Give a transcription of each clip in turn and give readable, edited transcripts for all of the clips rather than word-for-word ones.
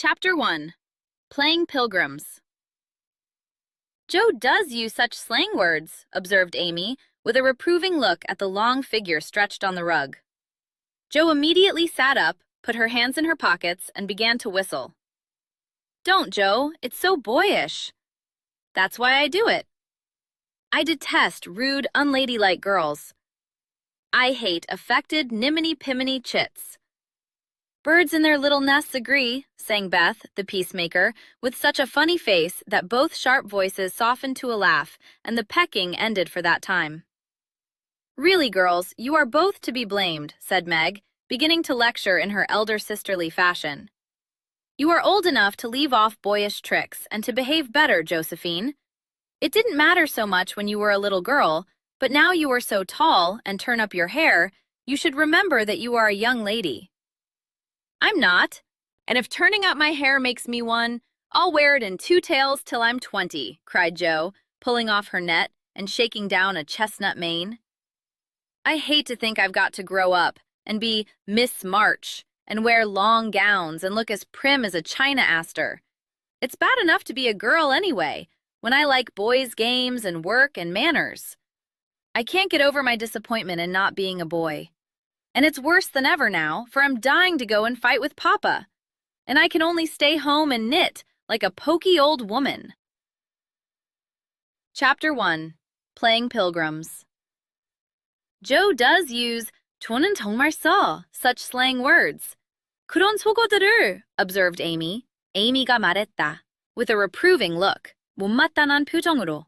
Chapter 1. Playing Pilgrims. Joe does use such slang words, observed Amy, with a reproving look at the long figure stretched on the rug. Joe immediately sat up, put her hands in her pockets, and began to whistle. Don't, Joe. It's so boyish. That's why I do it. I detest rude, unladylike girls. I hate affected, niminy-piminy chits. Birds in their little nests agree, sang Beth, the peacemaker, with such a funny face that both sharp voices softened to a laugh, and the pecking ended for that time. Really, girls, you are both to be blamed, said Meg, beginning to lecture in her elder sisterly fashion. You are old enough to leave off boyish tricks and to behave better, Josephine. It didn't matter so much when you were a little girl, but now you are so tall and turn up your hair, you should remember that you are a young lady. I'm not, and if turning up my hair makes me one, I'll wear it in two tails till I'm 20, cried Joe, pulling off her net and shaking down a chestnut mane. I hate to think I've got to grow up and be Miss March and wear long gowns and look as prim as a China aster. It's bad enough to be a girl anyway, when I like boys' games and work and manners. I can't get over my disappointment in not being a boy. And it's worse than ever now, for I'm dying to go and fight with Papa. And I can only stay home and knit like a poky old woman. Chapter 1. Playing Pilgrims. Joe does use 저는 정말 써 such slang words. 그런 속어들을, observed Amy. Amy가 말했다, with a reproving look, 못마땅한 표정으로,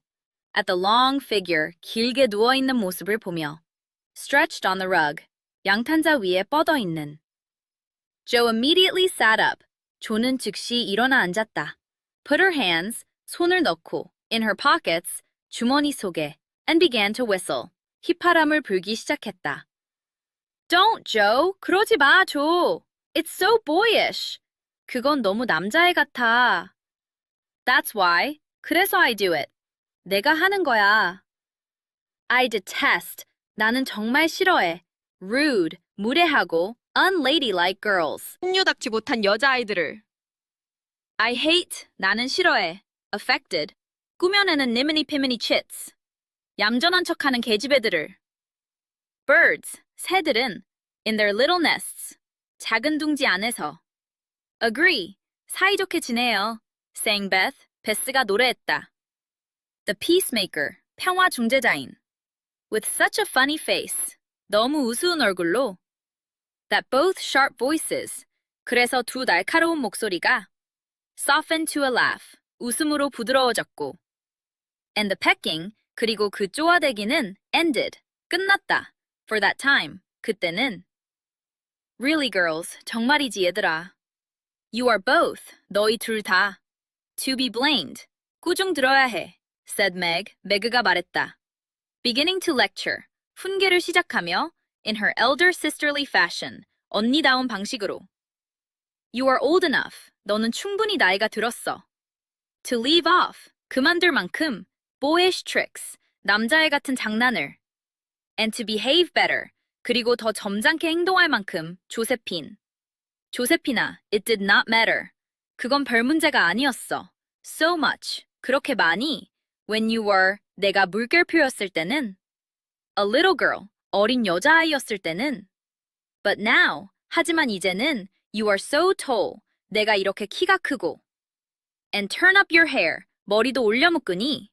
at the long figure 길게 누워있는 모습을 보며, stretched on the rug, 양탄자 위에 뻗어있는. Joe immediately sat up. 조는 즉시 일어나 앉았다. Put her hands, 손을 넣고, in her pockets, 주머니 속에, and began to whistle. 휘파람을 불기 시작했다. Don't, Joe. 그러지 마, Joe. It's so boyish. 그건 너무 남자애 같아. That's why. 그래서 I do it. 내가 하는 거야. I detest. 나는 정말 싫어해. Rude, 무례하고, unladylike girls. 풍류답지 못한 여자아이들을. I hate, 나는 싫어해. Affected, 꾸며내는 niminy-piminy chits. 얌전한 척하는 계집애들을. Birds, 새들은, in their little nests, 작은 둥지 안에서. Agree, 사이좋게 지내요. sang Beth, 베스가 노래했다. The peacemaker, 평화 중재자인. With such a funny face. 너무 우스운 얼굴로. That both sharp voices, 그래서 두 날카로운 목소리가 softened to a laugh, 웃음으로 부드러워졌고. And the pecking, 그리고 그 쪼아대기는 ended, 끝났다. For that time, 그때는. Really, girls, 정말이지 얘들아. You are both, 너희 둘 다. To be blamed, 꾸중 들어야 해, said Meg, 매그가 말했다. Beginning to lecture. 훈계를 시작하며 in her elder sisterly fashion, 언니다운 방식으로. You are old enough. 너는 충분히 나이가 들었어. To leave off. 그만둘 만큼 boyish tricks. 남자애 같은 장난을. And to behave better. 그리고 더 점잖게 행동할 만큼 조세핀. 조세피나, it did not matter. 그건 별 문제가 아니었어. So much. 그렇게 많이. When you were, 내가 물결표였을 때는. A little girl, 어린 여자아이였을 때는. But now, 하지만 이제는 you are so tall, 내가 이렇게 키가 크고. And turn up your hair, 머리도 올려 묶으니.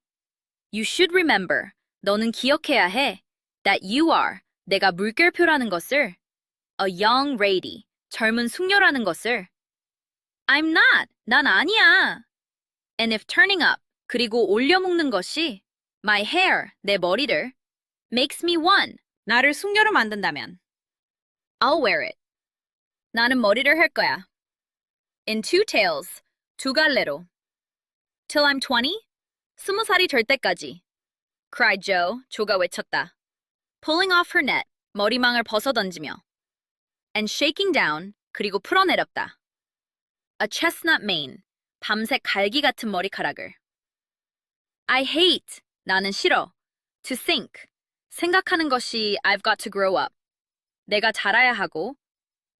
You should remember, 너는 기억해야 해. That you are, 내가 물결표라는 것을. A young lady, 젊은 숙녀라는 것을. I'm not, 난 아니야. And if turning up, 그리고 올려 묶는 것이 my hair, 내 머리를 makes me one, 나를 숙녀로 만든다면 I'll wear it. 나는 머리를 할 거야. In two tails, 두 갈래로. Till I'm 20? 20살이 될 때까지. cried Joe, 조가 외쳤다. Pulling off her net, 머리망을 벗어던지며. And shaking down, 그리고 풀어내렸다. A chestnut mane, 밤색 갈기 같은 머리카락을. I hate, 나는 싫어. To think, 생각하는 것이 I've got to grow up. 내가 자라야 하고.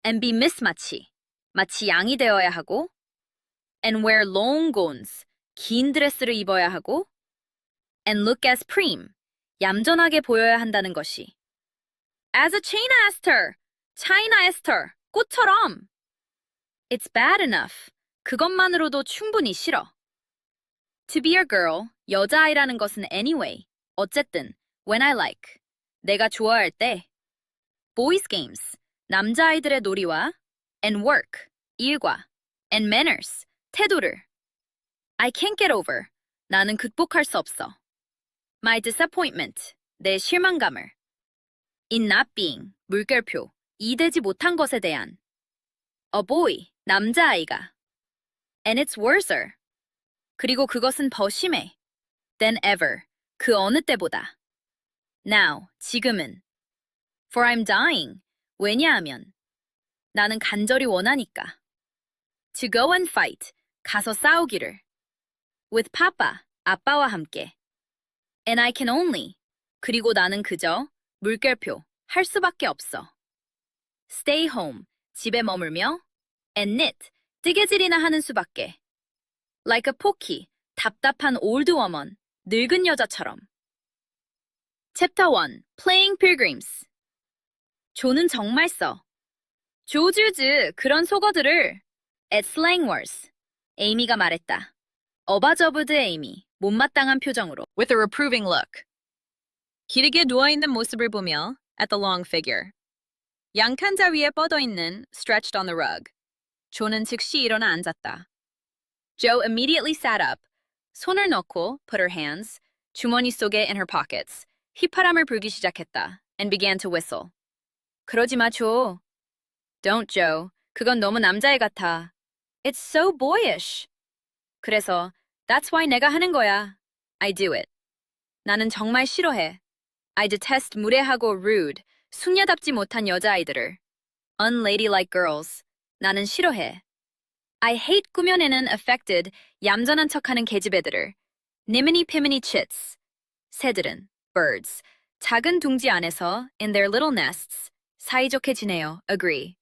And be Miss 마치 양이 되어야 하고. and wear long gowns, 긴 드레스를 입어야 하고, and look as prim, 얌전하게 보여야 한다는 것이. As a China Esther, China Esther, 꽃처럼. It's bad enough. 그것만으로도 충분히 싫어. To be a girl, 여자아이라는 것은 anyway, 어쨌든, when I like, 내가 좋아할 때. Boys games, 남자아이들의 놀이와 and work, 일과 and manners, 태도를. I can't get over, 나는 극복할 수 없어. My disappointment, 내 실망감을. In not being, 물결표, 이되지 못한 것에 대한. A boy, 남자아이가. And it's worser. 그리고 그것은 더 심해. Than ever, 그 어느 때보다. Now, 지금은. For I'm dying. 왜냐하면. 나는 간절히 원하니까. To go and fight. 가서 싸우기를. With Papa. 아빠와 함께. And I can only. 그리고 나는 그저 물결표. 할 수밖에 없어. Stay home. 집에 머물며. And knit. 뜨개질이나 하는 수밖에. Like a pokey. 답답한 old woman. 늙은 여자처럼. Chapter 1. Playing Pilgrims. 조는 정말 써. 조주즈 그런 속어들을 at slang words. 에이미가 말했다. 어바저브드 에이미, 못마땅한 표정으로. With a reproving look. 길게 누워있는 모습을 보며 at the long figure. 양칸자 위에 뻗어있는 stretched on the rug. 조는 즉시 일어나 앉았다. Joe immediately sat up. 손을 넣고 put her hands 주머니 속에 in her pockets. 휘파람을 불기 시작했다. And began to whistle. 그러지 마, 조. Don't, Joe. 그건 너무 남자애 같아. It's so boyish. 그래서 that's why 내가 하는 거야. I do it. 나는 정말 싫어해. I detest 무례하고 rude, 숙녀답지 못한 여자아이들을. Unladylike girls. 나는 싫어해. I hate 꾸며내는 affected, 얌전한 척하는 계집애들을. Niminy piminy chits. 새들은, birds. 작은 둥지 안에서 in their little nests. 사이좋게 지내요. Agree.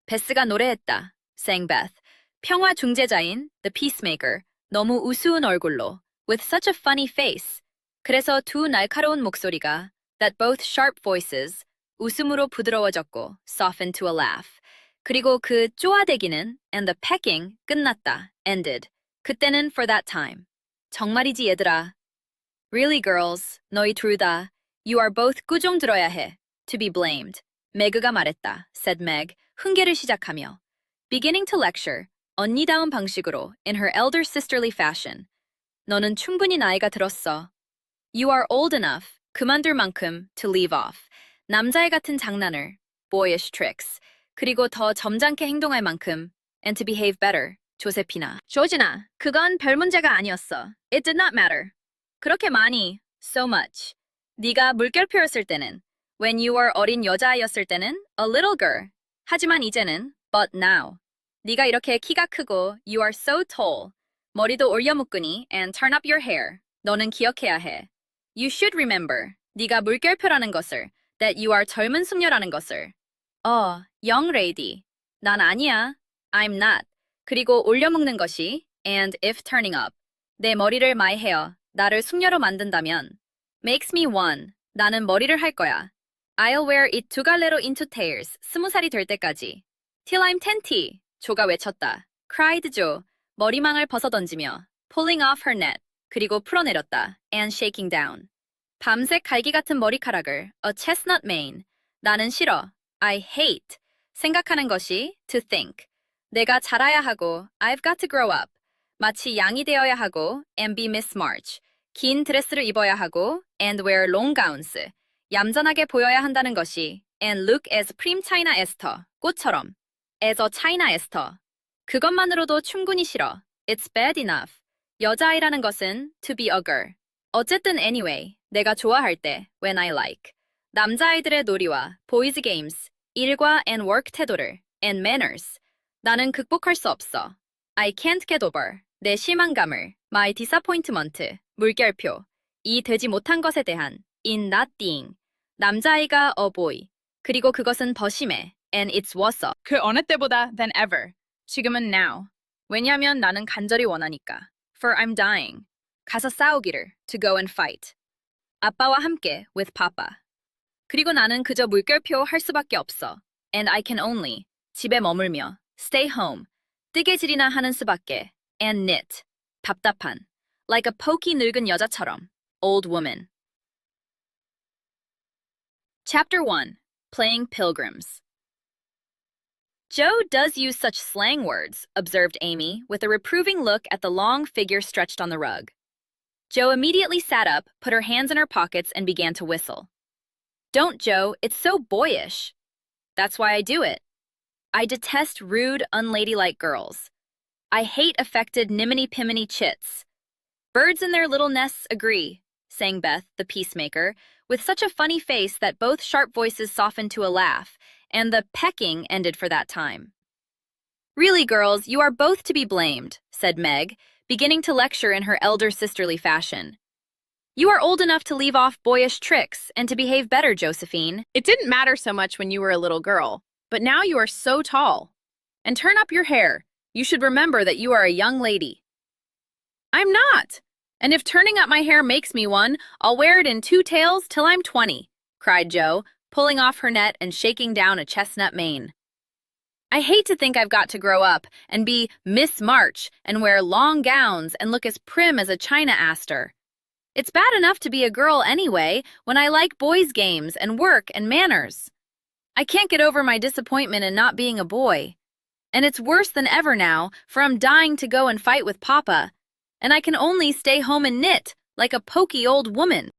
베스가 노래했다. sang Beth. 평화 중재자인 the peacemaker. 너무 우스운 얼굴로. with such a funny face. 그래서 두 날카로운 목소리가 that both sharp voices. 웃음으로 부드러워졌고 softened to a laugh. 그리고 그 쪼아대기는 and the pecking 끝났다. ended. 그때는 for that time. 정말이지 얘들아. Really girls, 너희 둘 다. You are both 꾸중 들어야 해. To be blamed. 매그가 말했다. said Meg. 훈계를 시작하며. Beginning to lecture. 언니다운 방식으로 in her elder sisterly fashion. 너는 충분히 나이가 들었어. You are old enough. 그만둘 만큼 to leave off. 남자애 같은 장난을 boyish tricks. 그리고 더 점잖게 행동할 만큼 and to behave better. 조세피나. 조진아, 그건 별 문제가 아니었어. It did not matter. 그렇게 많이, so much. 네가 물결표였을 때는 when you were 어린 여자아이였을 때는 a little girl. 하지만 이제는 but now. 네가 이렇게 키가 크고 you are so tall. 머리도 올려 묶으니 and turn up your hair. 너는 기억해야 해. You should remember. 네가 물결표라는 것을. That you are 젊은 숙녀라는 것을. young lady. 난 아니야. I'm not. 그리고 올려 묶는 것이 and if turning up. 내 머리를 my hair. 나를 숙녀로 만든다면 makes me one. 나는 머리를 할 거야. I'll wear it 두 갈래로 into tails. 20살이 될 때까지. Till I'm 20. 조가 외쳤다. cried Joe. 머리망을 벗어던지며 pulling off her net. 그리고 풀어내렸다. and shaking down. 밤색 갈기 같은 머리카락을 a chestnut mane. 나는 싫어. I hate. 생각하는 것이 to think. 내가 자라야 하고 I've got to grow up. 마치 양이 되어야 하고 and be Miss March. 긴 드레스를 입어야 하고 and wear long gowns. 얌전하게 보여야 한다는 것이 and look as prim China Esther. 꽃처럼. as a China Esther. 그것만으로도 충분히 싫어. It's bad enough. 여자아이라는 것은 to be a girl. 어쨌든 anyway. 내가 좋아할 때 when I like. 남자아이들의 놀이와 boys games. 일과 and work 태도를 and manners. 나는 극복할 수 없어. I can't get over. 내 실망감을 my disappointment. 물결표. 이 되지 못한 것에 대한 in not being. 남자아이가 a boy. 그리고 그것은 더 심해. and it's worse. 그 어느 때보다 than ever. 지금은 now. 왜냐면 나는 간절히 원하니까. For I'm dying. 가서 싸우기를. To go and fight. 아빠와 함께. With papa. 그리고 나는 그저 물결표 할 수밖에 없어. And I can only. 집에 머물며. Stay home. 뜨개질이나 하는 수밖에. And knit. 답답한. Like a pokey 늙은 여자처럼. Old woman. Chapter 1. Playing Pilgrims. Joe does use such slang words, observed Amy, with a reproving look at the long figure stretched on the rug. Joe immediately sat up, put her hands in her pockets, and began to whistle. Don't, Joe, it's so boyish. That's why I do it. I detest rude, unladylike girls. I hate affected niminy-piminy chits. Birds in their little nests agree, sang Beth, the peacemaker, with such a funny face that both sharp voices softened to a laugh, and the pecking ended for that time. Really, girls, you are both to be blamed, said Meg, beginning to lecture in her elder sisterly fashion. You are old enough to leave off boyish tricks and to behave better, Josephine. It didn't matter so much when you were a little girl, but now you are so tall. And turn up your hair. You should remember that you are a young lady. I'm not. And if turning up my hair makes me one, I'll wear it in 2 tails till I'm 20, cried Joe, pulling off her net and shaking down a chestnut mane. I hate to think I've got to grow up and be Miss March and wear long gowns and look as prim as a China Aster. It's bad enough to be a girl anyway when I like boys' games and work and manners. I can't get over my disappointment in not being a boy. And it's worse than ever now, for I'm dying to go and fight with Papa. And I can only stay home and knit, like a poky old woman.